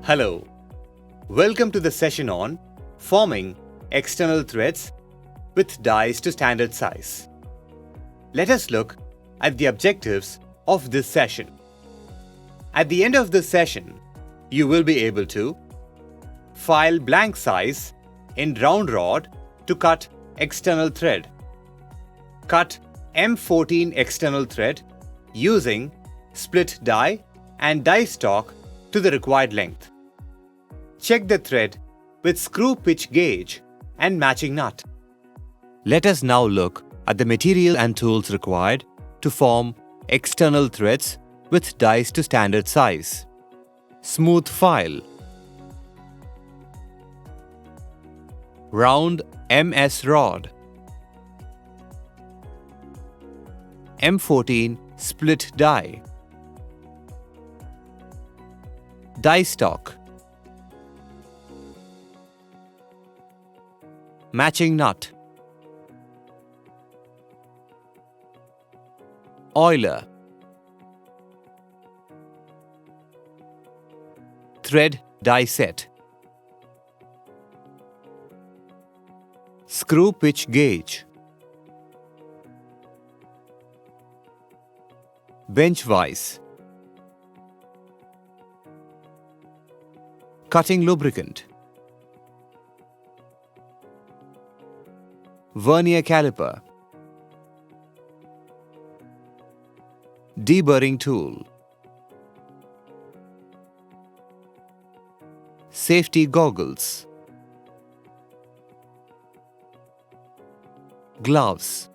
Hello, welcome to the session on forming external threads with dies to standard size. Let us look at the objectives of this session. At the end of this session, you will be able to file blank size in round rod to cut external thread, cut M14 external thread using split die and die stock to the required length. Check the thread with screw pitch gauge and matching nut. Let us now look at the material and tools required to form external threads with dies to standard size. Smooth file, round MS rod, M14 split die, die stock, matching nut, oiler, thread die set, screw pitch gauge, bench vise, cutting lubricant, vernier caliper, deburring tool, safety goggles, gloves,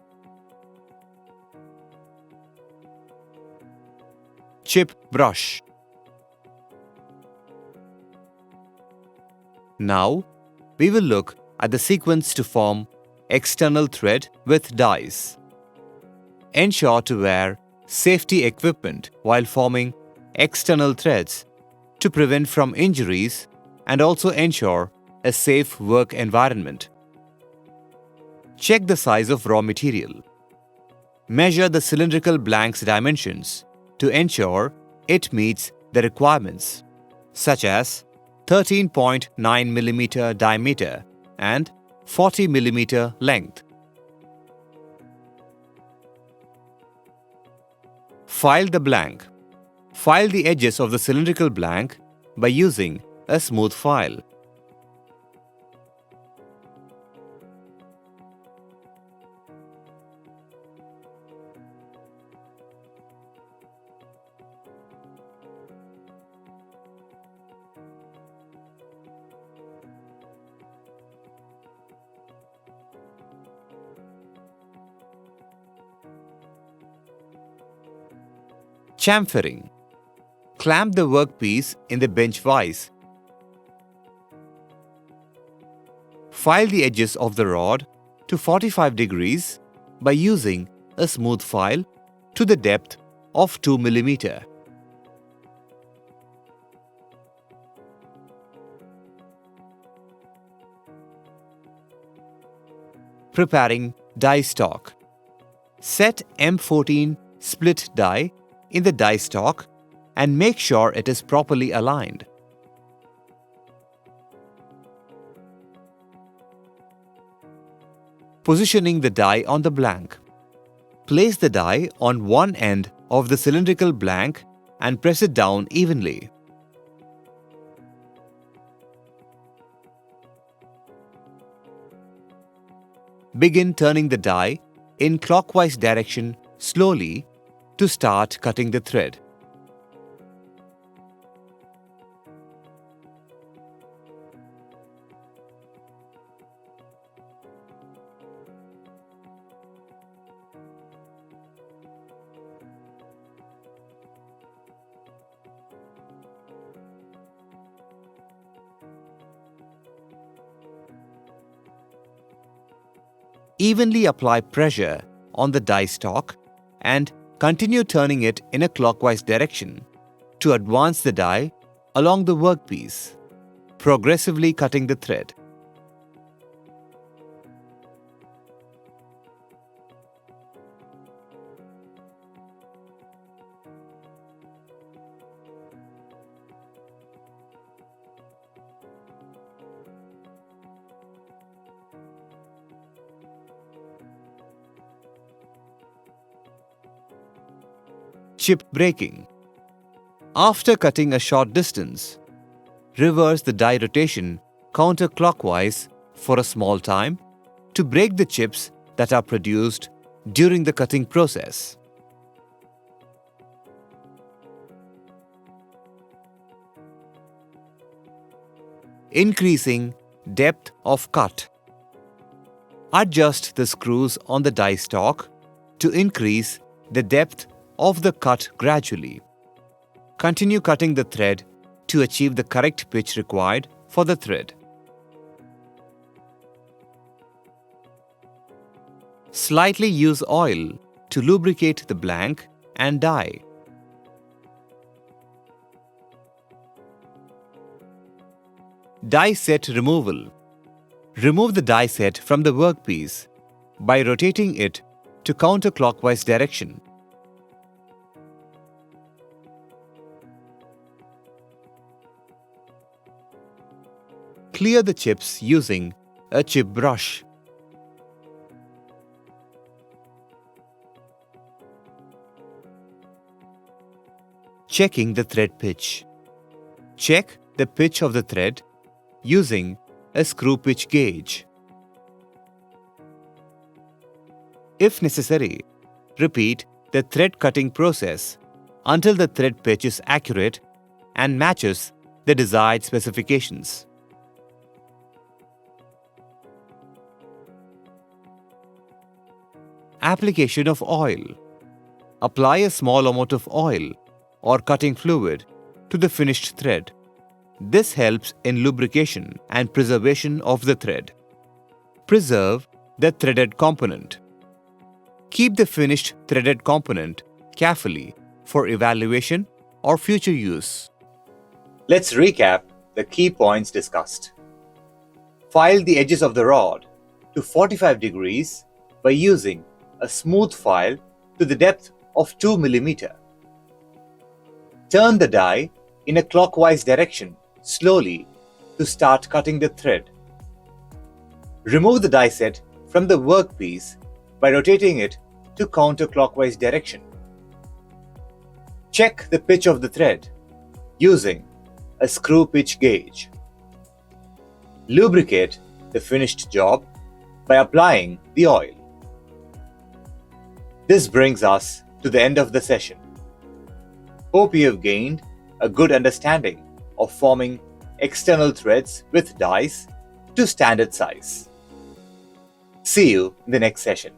chip brush. Now, we will look at the sequence to form external thread with dies. Ensure to wear safety equipment while forming external threads to prevent from injuries and also ensure a safe work environment. Check the size of raw material. Measure the cylindrical blank's dimensions to ensure it meets the requirements, such as 13.9 mm diameter and 40 mm length. File the blank. File the edges of the cylindrical blank by using a smooth file. Chamfering. Clamp the workpiece in the bench vise. File the edges of the rod to 45 degrees by using a smooth file to the depth of 2 mm. Preparing die stock. Set M14 split die in the die stock and make sure it is properly aligned. Positioning the die on the blank. Place the die on one end of the cylindrical blank and press it down evenly. Begin turning the die in clockwise direction slowly to start cutting the thread. Evenly apply pressure on the die stock and continue turning it in a clockwise direction to advance the die along the workpiece, progressively cutting the thread. Chip breaking. After cutting a short distance, reverse the die rotation counterclockwise for a small time to break the chips that are produced during the cutting process. Increasing depth of cut. Adjust the screws on the die stock to increase the depth of the cut gradually. Continue cutting the thread to achieve the correct pitch required for the thread. Slightly use oil to lubricate the blank and die. Die set removal. Remove the die set from the workpiece by rotating it to counterclockwise direction. Clear the chips using a chip brush. Checking the thread pitch. Check the pitch of the thread using a screw pitch gauge. If necessary, repeat the thread cutting process until the thread pitch is accurate and matches the desired specifications. Application of oil. Apply a small amount of oil or cutting fluid to the finished thread. This helps in lubrication and preservation of the thread. Preserve the threaded component. Keep the finished threaded component carefully for evaluation or future use. Let's recap the key points discussed. File the edges of the rod to 45 degrees by using a smooth file to the depth of 2 mm. Turn the die in a clockwise direction slowly to start cutting the thread. Remove the die set from the workpiece by rotating it to counterclockwise direction. Check the pitch of the thread using a screw pitch gauge. Lubricate the finished job by applying the oil. This brings us to the end of the session. Hope you have gained a good understanding of forming external threads with dies to standard size. See you in the next session.